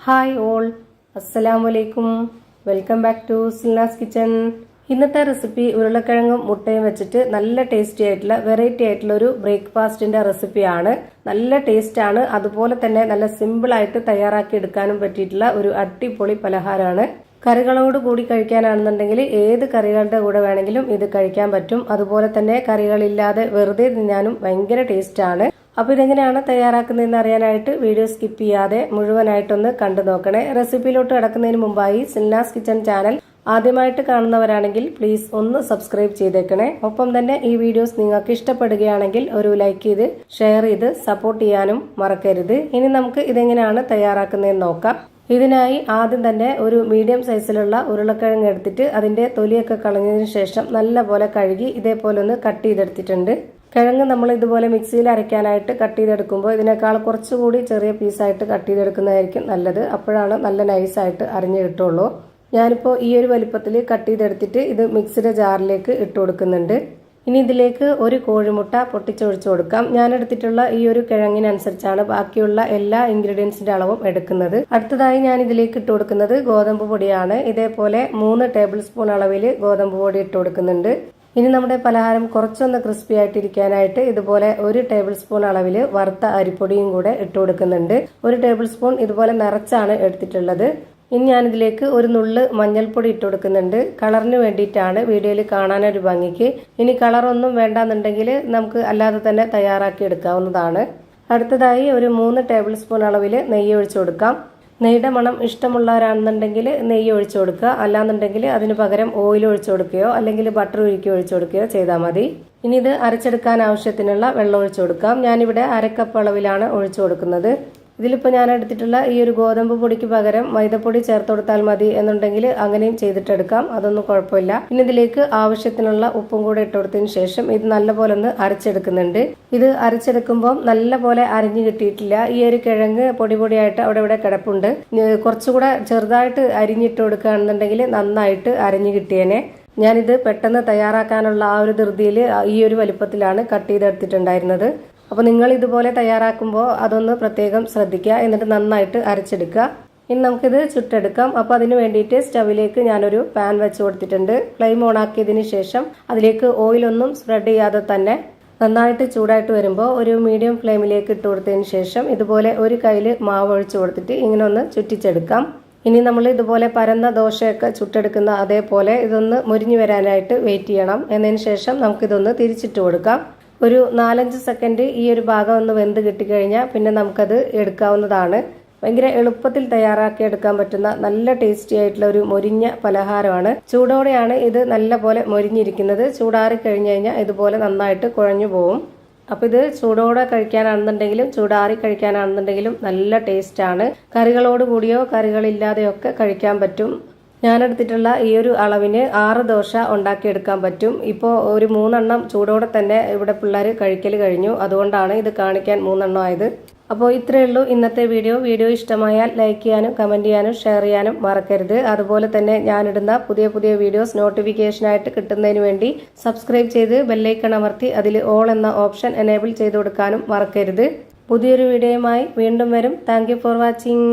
Hi all, അസ്സലാമു അലൈക്കും. Welcome back to Silna's kitchen. ഇന്നത്തെ റെസിപ്പി ഉരുളക്കിഴങ്ങും മുട്ടയും വെച്ചിട്ട് നല്ല ടേസ്റ്റി ആയിട്ടുള്ള വെറൈറ്റി ആയിട്ടുള്ള ഒരു ബ്രേക്ക്ഫാസ്റ്റിന്റെ റെസിപ്പിയാണ്. നല്ല ടേസ്റ്റ് ആണ്, അതുപോലെ തന്നെ നല്ല സിമ്പിൾ ആയിട്ട് തയ്യാറാക്കി എടുക്കാനും പറ്റിയിട്ടുള്ള ഒരു അടിപൊളി പലഹാരമാണ്. കറികളോട് കൂടി കഴിക്കാനാണെന്നുണ്ടെങ്കിൽ ഏത് കറികളുടെ കൂടെ വേണമെങ്കിലും ഇത് കഴിക്കാൻ പറ്റും. അതുപോലെ തന്നെ കറികളില്ലാതെ വെറുതെ തിന്നാനും ഭയങ്കര ടേസ്റ്റ് ആണ്. അപ്പോൾ ഇതെങ്ങനെയാണ് തയ്യാറാക്കുന്നതെന്ന് അറിയാനായിട്ട് വീഡിയോ സ്കിപ്പ് ചെയ്യാതെ മുഴുവനായിട്ടൊന്ന് കണ്ടു നോക്കണേ. റെസിപ്പിയിലോട്ട് കിടക്കുന്നതിന് മുമ്പായി സിൽനാസ് കിച്ചൺ ചാനൽ ആദ്യമായിട്ട് കാണുന്നവരാണെങ്കിൽ പ്ലീസ് ഒന്ന് സബ്സ്ക്രൈബ് ചെയ്തേക്കണേ. ഒപ്പം തന്നെ ഈ വീഡിയോസ് നിങ്ങൾക്ക് ഇഷ്ടപ്പെടുകയാണെങ്കിൽ ഒരു ലൈക്ക് ചെയ്ത് ഷെയർ ചെയ്ത് സപ്പോർട്ട് ചെയ്യാനും മറക്കരുത്. ഇനി നമുക്ക് ഇതെങ്ങനെയാണ് തയ്യാറാക്കുന്നതെന്ന് നോക്കാം. ഇതിനായി ആദ്യം തന്നെ ഒരു മീഡിയം സൈസിലുള്ള ഉരുളക്കിഴങ്ങ് എടുത്തിട്ട് അതിന്റെ തൊലിയൊക്കെ കളഞ്ഞതിന് ശേഷം നല്ലപോലെ കഴുകി ഇതേപോലെ ഒന്ന് കട്ട് ചെയ്തെടുത്തിട്ടുണ്ട്. കിഴങ്ങ് നമ്മൾ ഇതുപോലെ മിക്സിയിൽ അരയ്ക്കാനായിട്ട് കട്ട് ചെയ്തെടുക്കുമ്പോൾ ഇതിനേക്കാൾ കുറച്ചുകൂടി ചെറിയ പീസായിട്ട് കട്ട് ചെയ്തെടുക്കുന്നതായിരിക്കും നല്ലത്. അപ്പോഴാണ് നല്ല നൈസായിട്ട് അരിഞ്ഞു കിട്ടുള്ളൂ. ഞാനിപ്പോൾ ഈ ഒരു വലിപ്പത്തിൽ കട്ട് ചെയ്തെടുത്തിട്ട് ഇത് മിക്സിയുടെ ജാറിലേക്ക് ഇട്ട് കൊടുക്കുന്നുണ്ട്. ഇനി ഇതിലേക്ക് ഒരു കോഴിമുട്ട പൊട്ടിച്ചൊഴിച്ചു കൊടുക്കാം. ഞാൻ എടുത്തിട്ടുള്ള ഈ ഒരു കിഴങ്ങിനനുസരിച്ചാണ് ബാക്കിയുള്ള എല്ലാ ഇൻഗ്രീഡിയൻസിന്റെ അളവും എടുക്കുന്നത്. അടുത്തതായി ഞാൻ ഇതിലേക്ക് ഇട്ട് കൊടുക്കുന്നത് ഗോതമ്പ് പൊടിയാണ്. ഇതേപോലെ 3 ടേബിൾ സ്പൂൺ അളവിൽ ഗോതമ്പ് പൊടി ഇട്ട് കൊടുക്കുന്നുണ്ട്. ഇനി നമ്മുടെ പലഹാരം കുറച്ചൊന്ന് ക്രിസ്പി ആയിട്ടിരിക്കാനായിട്ട് ഇതുപോലെ 1 ടേബിൾ സ്പൂൺ അളവിൽ വറുത്ത അരിപ്പൊടിയും കൂടെ ഇട്ട് കൊടുക്കുന്നുണ്ട്. 1 ടേബിൾ സ്പൂൺ ഇതുപോലെ നിറച്ചാണ് എടുത്തിട്ടുള്ളത്. ഇനി ഞാനിതിലേക്ക് ഒരു നുള്ള് മഞ്ഞൾപ്പൊടി ഇട്ട് കൊടുക്കുന്നുണ്ട്. കളറിന് വേണ്ടിയിട്ടാണ്, വീഡിയോയിൽ കാണാനൊരു ഭംഗിക്ക്. ഇനി കളറൊന്നും വേണ്ടാന്നുണ്ടെങ്കിൽ നമുക്ക് അല്ലാതെ തന്നെ തയ്യാറാക്കി എടുക്കാവുന്നതാണ്. അടുത്തതായി ഒരു 3 ടേബിൾ സ്പൂൺ അളവിൽ നെയ്യ് ഒഴിച്ചു കൊടുക്കാം. നെയ്യുടെ മണം ഇഷ്ടമുള്ളവരാണെന്നുണ്ടെങ്കിൽ നെയ്യ് ഒഴിച്ചു കൊടുക്കുക. അല്ലാന്നുണ്ടെങ്കിൽ അതിന് പകരം ഓയിൽ ഒഴിച്ചു കൊടുക്കുകയോ അല്ലെങ്കിൽ ബട്ടർ ഉരുക്കി ഒഴിച്ചു കൊടുക്കുകയോ ചെയ്താൽ മതി. ഇനി ഇത് അരച്ചെടുക്കാൻ ആവശ്യത്തിനുള്ള വെള്ളം ഒഴിച്ചു കൊടുക്കാം. ഞാനിവിടെ 1/2 കപ്പ് അളവിലാണ് ഒഴിച്ചു കൊടുക്കുന്നത്. ഇതിലിപ്പോൾ ഞാൻ എടുത്തിട്ടുള്ള ഈ ഒരു ഗോതമ്പ് പൊടിക്ക് പകരം മൈദപ്പൊടി ചേർത്ത് കൊടുത്താൽ മതി എന്നുണ്ടെങ്കിൽ അങ്ങനെയും ചെയ്തിട്ടെടുക്കാം, അതൊന്നും കുഴപ്പമില്ല. ഇനി ഇതിലേക്ക് ആവശ്യത്തിനുള്ള ഉപ്പും കൂടെ ഇട്ട് കൊടുത്തതിന് ശേഷം ഇത് നല്ലപോലെ ഒന്ന് അരച്ചെടുക്കുന്നുണ്ട്. ഇത് അരച്ചെടുക്കുമ്പോൾ നല്ലപോലെ അരിഞ്ഞു കിട്ടിയിട്ടില്ല. ഈ ഒരു കിഴങ്ങ് പൊടി പൊടിയായിട്ട് അവിടെ ഇവിടെ കിടപ്പുണ്ട്. കുറച്ചുകൂടെ ചെറുതായിട്ട് അരിഞ്ഞിട്ട് കൊടുക്കുകയാണെന്നുണ്ടെങ്കിൽ നന്നായിട്ട് അരിഞ്ഞു കിട്ടിയേനെ. ഞാനിത് പെട്ടെന്ന് തയ്യാറാക്കാനുള്ള ആ ഒരു ധൃതിയിൽ ഈ ഒരു വലിപ്പത്തിലാണ് കട്ട് ചെയ്തെടുത്തിട്ടുണ്ടായിരുന്നത്. അപ്പോൾ നിങ്ങൾ ഇതുപോലെ തയ്യാറാക്കുമ്പോൾ അതൊന്ന് പ്രത്യേകം ശ്രദ്ധിക്കുക. എന്നിട്ട് നന്നായിട്ട് അരച്ചെടുക്കുക. ഇനി നമുക്കിത് ചുട്ടെടുക്കാം. അപ്പോൾ അതിന് വേണ്ടിയിട്ട് സ്റ്റവിലേക്ക് ഞാനൊരു പാൻ വെച്ച് കൊടുത്തിട്ടുണ്ട്. ഫ്ലെയിം ഓൺ ആക്കിയതിന് ശേഷം അതിലേക്ക് ഓയിലൊന്നും സ്പ്രെഡ് ചെയ്യാതെ തന്നെ നന്നായിട്ട് ചൂടായിട്ട് വരുമ്പോൾ ഒരു മീഡിയം ഫ്ലെയിമിലേക്ക് ഇട്ട് കൊടുത്തതിന് ശേഷം ഇതുപോലെ ഒരു കയ്യിൽ മാവ് ഒഴിച്ചു കൊടുത്തിട്ട് ഇങ്ങനെ ഒന്ന് ചുറ്റിച്ചെടുക്കാം. ഇനി നമ്മൾ ഇതുപോലെ പരന്ന ദോശയൊക്കെ ചുട്ടെടുക്കുന്ന അതേപോലെ ഇതൊന്ന് മുരിഞ്ഞു വരാനായിട്ട് വെയിറ്റ് ചെയ്യണം. എന്നതിന് ശേഷം നമുക്കിതൊന്ന് തിരിച്ചിട്ട് കൊടുക്കാം. ഒരു 4-5 സെക്കൻഡ് ഈ ഒരു ഭാഗം ഒന്ന് വെന്ത് കിട്ടിക്കഴിഞ്ഞാൽ പിന്നെ നമുക്കത് എടുക്കാവുന്നതാണ്. ഭയങ്കര എളുപ്പത്തിൽ തയ്യാറാക്കി എടുക്കാൻ പറ്റുന്ന നല്ല ടേസ്റ്റി ആയിട്ടുള്ള ഒരു മൊരിഞ്ഞ പലഹാരമാണ്. ചൂടോടെയാണ് ഇത് നല്ല പോലെ മൊരിഞ്ഞിരിക്കുന്നത്. ചൂടാറി കഴിഞ്ഞു കഴിഞ്ഞാൽ ഇതുപോലെ നന്നായിട്ട് കുഴഞ്ഞു പോകും. അപ്പോൾ ഇത് ചൂടോടെ കഴിക്കാനാണെന്നുണ്ടെങ്കിലും ചൂടാറി കഴിക്കാനാണെന്നുണ്ടെങ്കിലും നല്ല ടേസ്റ്റാണ്. കറികളോട് കൂടിയോ കറികളില്ലാതെയോ ഒക്കെ കഴിക്കാൻ പറ്റും. ഞാനെടുത്തിട്ടുള്ള ഈ ഒരു അളവിന് 6 ദോശ ഉണ്ടാക്കിയെടുക്കാൻ പറ്റും. ഇപ്പോൾ ഒരു 3 എണ്ണം ചൂടോടെ തന്നെ ഇവിടെ പിള്ളേർ കഴിക്കൽ കഴിഞ്ഞു. അതുകൊണ്ടാണ് ഇത് കാണിക്കാൻ 3 എണ്ണം ആയത്. അപ്പോൾ ഇത്രയേ ഉള്ളൂ ഇന്നത്തെ വീഡിയോ. വീഡിയോ ഇഷ്ടമായാൽ ലൈക്ക് ചെയ്യാനും കമൻറ്റ് ചെയ്യാനും ഷെയർ ചെയ്യാനും മറക്കരുത്. അതുപോലെ തന്നെ ഞാനിടുന്ന പുതിയ പുതിയ വീഡിയോസ് നോട്ടിഫിക്കേഷനായിട്ട് കിട്ടുന്നതിന് വേണ്ടി സബ്സ്ക്രൈബ് ചെയ്ത് ബെല്ലൈക്കൺ അമർത്തി അതിൽ ഓൾ എന്ന ഓപ്ഷൻ എനേബിൾ ചെയ്ത് കൊടുക്കാനും മറക്കരുത്. പുതിയൊരു വീഡിയോയുമായി വീണ്ടും വരും. Thank you for watching.